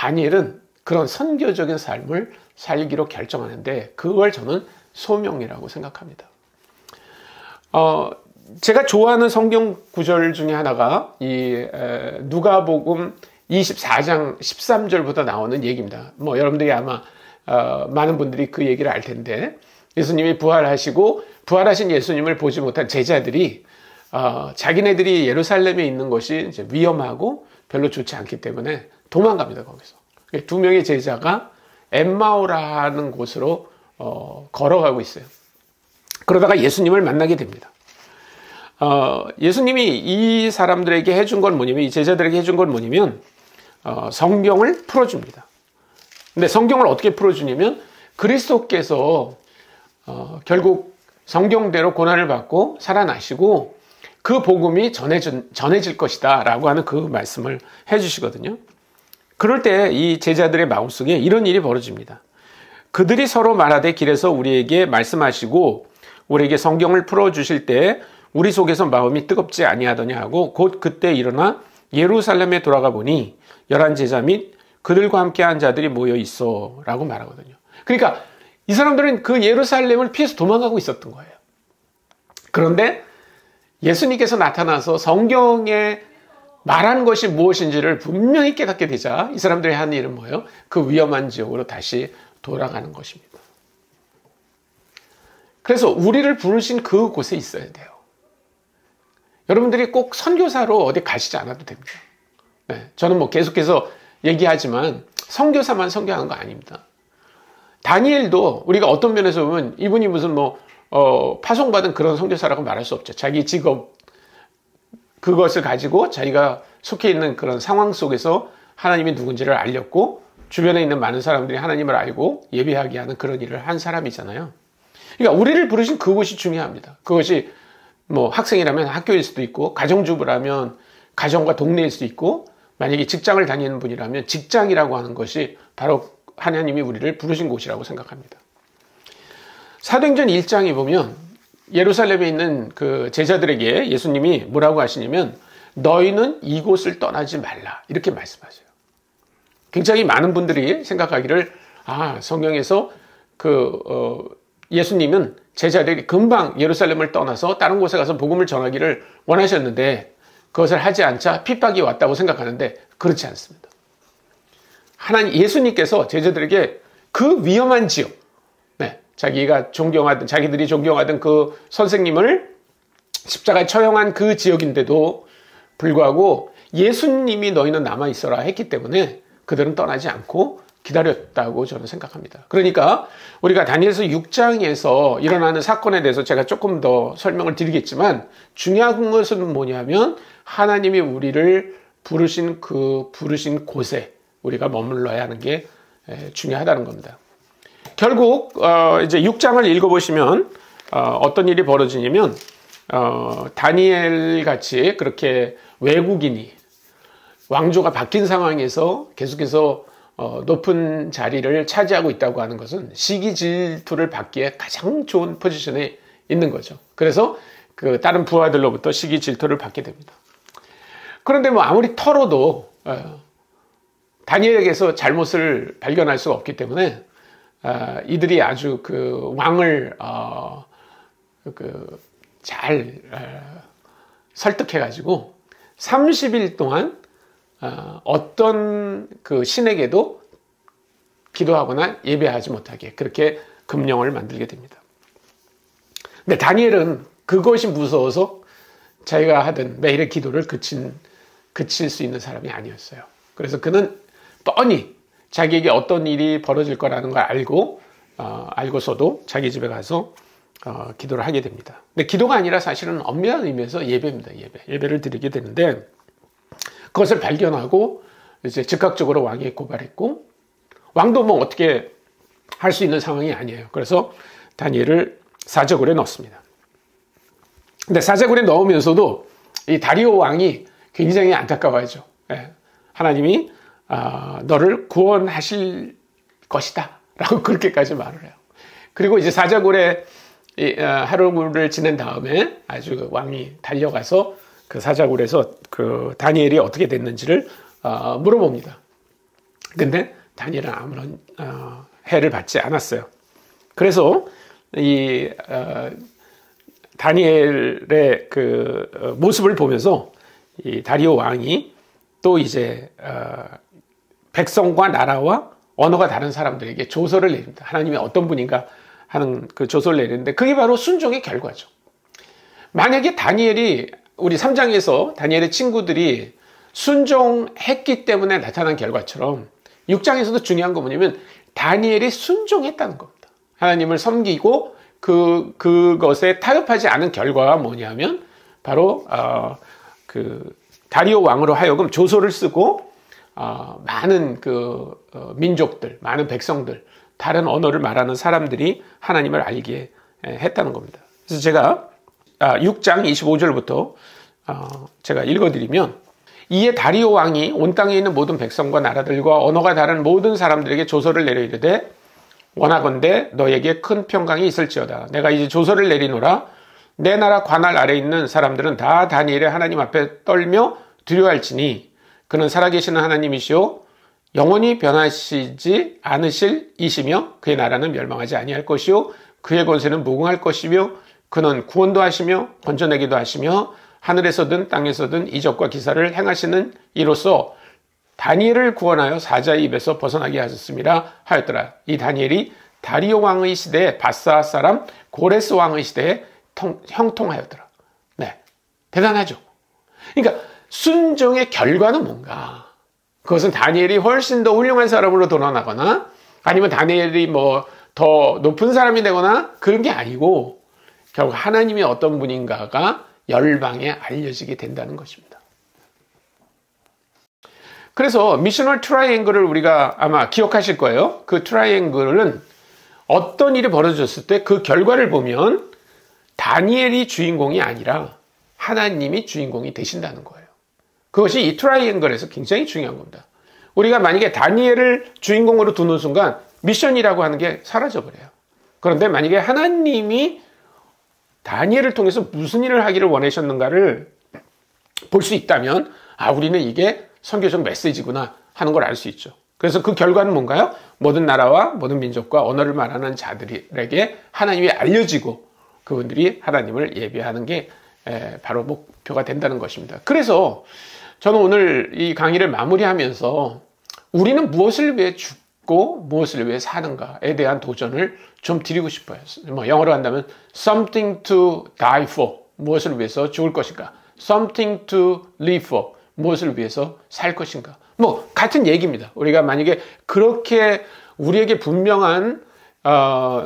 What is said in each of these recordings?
다니엘은 그런 선교적인 삶을 살기로 결정하는데 그걸 저는 소명이라고 생각합니다. 제가 좋아하는 성경 구절 중에 하나가 이 누가복음 24장 13절부터 나오는 얘기입니다. 뭐 여러분들이 아마 많은 분들이 그 얘기를 알 텐데, 예수님이 부활하시고 부활하신 예수님을 보지 못한 제자들이 자기네들이 예루살렘에 있는 것이 이제 위험하고 별로 좋지 않기 때문에 도망갑니다. 거기서 두 명의 제자가 엠마오라는 곳으로 걸어가고 있어요. 그러다가 예수님을 만나게 됩니다. 예수님이 이 사람들에게 해준 건 뭐냐면, 이 제자들에게 해준 건 뭐냐면 성경을 풀어줍니다. 근데 성경을 어떻게 풀어주냐면 그리스도께서 결국 성경대로 고난을 받고 살아나시고 그 복음이 전해질 것이다 라고 하는 그 말씀을 해주시거든요. 그럴 때 이 제자들의 마음속에 이런 일이 벌어집니다. 그들이 서로 말하되 길에서 우리에게 말씀하시고 우리에게 성경을 풀어주실 때 우리 속에서 마음이 뜨겁지 아니하더냐 하고 곧 그때 일어나 예루살렘에 돌아가 보니 11 제자 및 그들과 함께한 자들이 모여 있어 라고 말하거든요. 그러니까 이 사람들은 그 예루살렘을 피해서 도망가고 있었던 거예요. 그런데 예수님께서 나타나서 성경에 말한 것이 무엇인지를 분명히 깨닫게 되자 이 사람들이 한 일은 뭐예요? 그 위험한 지역으로 다시 돌아가는 것입니다. 그래서 우리를 부르신 그곳에 있어야 돼요. 여러분들이 꼭 선교사로 어디 가시지 않아도 됩니다. 네, 저는 뭐 계속해서 얘기하지만 선교사만 선교하는 거 아닙니다. 다니엘도 우리가 어떤 면에서 보면 이분이 무슨 파송받은 그런 선교사라고 말할 수 없죠. 자기 직업, 그것을 가지고 자기가 속해 있는 그런 상황 속에서 하나님이 누군지를 알렸고 주변에 있는 많은 사람들이 하나님을 알고 예배하게 하는 그런 일을 한 사람이잖아요. 그러니까 우리를 부르신 그것이 중요합니다. 그것이 뭐 학생이라면 학교일 수도 있고, 가정주부라면 가정과 동네일 수도 있고, 만약에 직장을 다니는 분이라면 직장이라고 하는 것이 바로 하나님이 우리를 부르신 곳이라고 생각합니다. 사도행전 1장에 보면 예루살렘에 있는 그 제자들에게 예수님이 뭐라고 하시냐면 너희는 이곳을 떠나지 말라 이렇게 말씀하세요. 굉장히 많은 분들이 생각하기를 성경에서 예수님은 제자들이 금방 예루살렘을 떠나서 다른 곳에 가서 복음을 전하기를 원하셨는데 그것을 하지 않자 핍박이 왔다고 생각하는데 그렇지 않습니다. 예수님께서 제자들에게 그 위험한 지역, 자기들이 존경하던 그 선생님을 십자가에 처형한 그 지역인데도 불구하고 예수님이 너희는 남아있어라 했기 때문에 그들은 떠나지 않고 기다렸다고 저는 생각합니다. 그러니까 우리가 다니엘서 6장에서 일어나는 사건에 대해서 제가 조금 더 설명을 드리겠지만 중요한 것은 뭐냐면 하나님이 우리를 부르신 곳에 우리가 머물러야 하는 게 중요하다는 겁니다. 결국 이제 6장을 읽어보시면 어떤 일이 벌어지냐면 다니엘 같이 그렇게 외국인이 왕조가 바뀐 상황에서 계속해서 높은 자리를 차지하고 있다고 하는 것은 시기 질투를 받기에 가장 좋은 포지션에 있는 거죠. 그래서 그 다른 부하들로부터 시기 질투를 받게 됩니다. 그런데 뭐 아무리 털어도 다니엘에게서 잘못을 발견할 수가 없기 때문에 이들이 아주 그 왕을 잘 설득해가지고 30일 동안 어떤 그 신에게도 기도하거나 예배하지 못하게 그렇게 금령을 만들게 됩니다. 근데 다니엘은 그것이 무서워서 자기가 하던 매일의 기도를 그칠 수 있는 사람이 아니었어요. 그래서 그는 뻔히 자기에게 어떤 일이 벌어질 거라는 걸 알고서도 자기 집에 가서 기도를 하게 됩니다. 근데 기도가 아니라 사실은 엄밀한 의미에서 예배입니다. 예배를 드리게 되는데 그것을 발견하고 이제 즉각적으로 왕에게 고발했고 왕도 뭐 어떻게 할 수 있는 상황이 아니에요. 그래서 다니엘을 사제굴에 넣습니다. 근데 사제굴에 넣으면서도 이 다리오 왕이 굉장히 안타까워하죠. 하나님이 너를 구원하실 것이다 라고 그렇게까지 말을 해요. 그리고 이제 사자굴에 하루를 지낸 다음에 아주 왕이 달려가서 그 사자굴에서 그 다니엘이 어떻게 됐는지를 물어봅니다. 근데 다니엘은 아무런 해를 받지 않았어요. 그래서 이 다니엘의 그 모습을 보면서 이 다리오 왕이 또 이제 백성과 나라와 언어가 다른 사람들에게 조서를 내립니다. 하나님이 어떤 분인가 하는 그 조서를 내리는데 그게 바로 순종의 결과죠. 만약에 다니엘이 우리 3장에서 다니엘의 친구들이 순종했기 때문에 나타난 결과처럼 6장에서도 중요한 건 뭐냐면 다니엘이 순종했다는 겁니다. 하나님을 섬기고 그것에 타협하지 않은 결과가 뭐냐면 바로 그 다리오 왕으로 하여금 조서를 쓰고 많은 민족들, 많은 백성들, 다른 언어를 말하는 사람들이 하나님을 알게 했다는 겁니다. 그래서 제가 6장 25절부터 제가 읽어드리면 이에 다리오 왕이 온 땅에 있는 모든 백성과 나라들과 언어가 다른 모든 사람들에게 조서를 내려 이르되 원하건대 너에게 큰 평강이 있을지어다. 내가 이제 조서를 내리노라. 내 나라 관할 아래 있는 사람들은 다 다니엘의 하나님 앞에 떨며 두려워할지니 그는 살아계시는 하나님이시오 영원히 변하시지 않으실 이시며 그의 나라는 멸망하지 아니할 것이요 그의 권세는 무궁할 것이며 그는 구원도 하시며 건져내기도 하시며 하늘에서든 땅에서든 이적과 기사를 행하시는 이로써 다니엘을 구원하여 사자의 입에서 벗어나게 하셨습니다 하였더라. 이 다니엘이 다리오 왕의 시대에 바사 사람 고레스 왕의 시대에 형통하였더라. 네, 대단하죠. 그러니까 순종의 결과는 뭔가? 그것은 다니엘이 훨씬 더 훌륭한 사람으로 돌아나거나 아니면 다니엘이 뭐 더 높은 사람이 되거나 그런 게 아니고 결국 하나님이 어떤 분인가가 열방에 알려지게 된다는 것입니다. 그래서 미셔널 트라이앵글을 우리가 아마 기억하실 거예요. 그 트라이앵글은 어떤 일이 벌어졌을 때 그 결과를 보면 다니엘이 주인공이 아니라 하나님이 주인공이 되신다는 거예요. 그것이 이 트라이앵글에서 굉장히 중요한 겁니다. 우리가 만약에 다니엘을 주인공으로 두는 순간 미션이라고 하는 게 사라져버려요. 그런데 만약에 하나님이 다니엘을 통해서 무슨 일을 하기를 원하셨는가를 볼 수 있다면 우리는 이게 선교적 메시지구나 하는 걸 알 수 있죠. 그래서 그 결과는 뭔가요? 모든 나라와 모든 민족과 언어를 말하는 자들에게 하나님이 알려지고 그분들이 하나님을 예배하는 게 바로 목표가 된다는 것입니다. 그래서 저는 오늘 이 강의를 마무리하면서 우리는 무엇을 위해 죽고 무엇을 위해 사는가에 대한 도전을 좀 드리고 싶어요. 뭐 영어로 한다면 something to die for, 무엇을 위해서 죽을 것인가, something to live for, 무엇을 위해서 살 것인가. 뭐 같은 얘기입니다. 우리가 만약에 그렇게 우리에게 분명한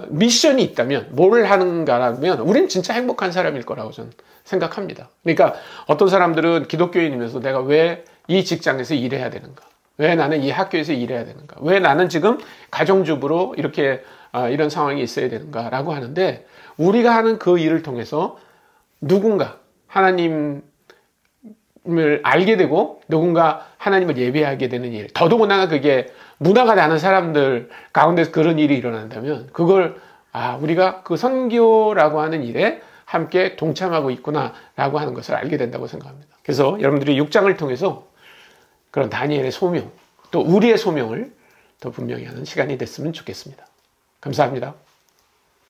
미션이 있다면 뭘 하는가라면 우리는 진짜 행복한 사람일 거라고 저는 생각합니다. 그러니까 어떤 사람들은 기독교인이면서 내가 왜 이 직장에서 일해야 되는가, 왜 나는 이 학교에서 일해야 되는가, 왜 나는 지금 가정주부로 이렇게 이런 상황이 있어야 되는가 라고 하는데, 우리가 하는 그 일을 통해서 누군가 하나님을 알게 되고 누군가 하나님을 예배하게 되는 일, 더더군다나 그게 문화가 나는 사람들 가운데서 그런 일이 일어난다면 그걸 우리가 그 선교라고 하는 일에 함께 동참하고 있구나 라고 하는 것을 알게 된다고 생각합니다. 그래서 여러분들이 6장을 통해서 그런 다니엘의 소명, 또 우리의 소명을 더 분명히 하는 시간이 됐으면 좋겠습니다. 감사합니다.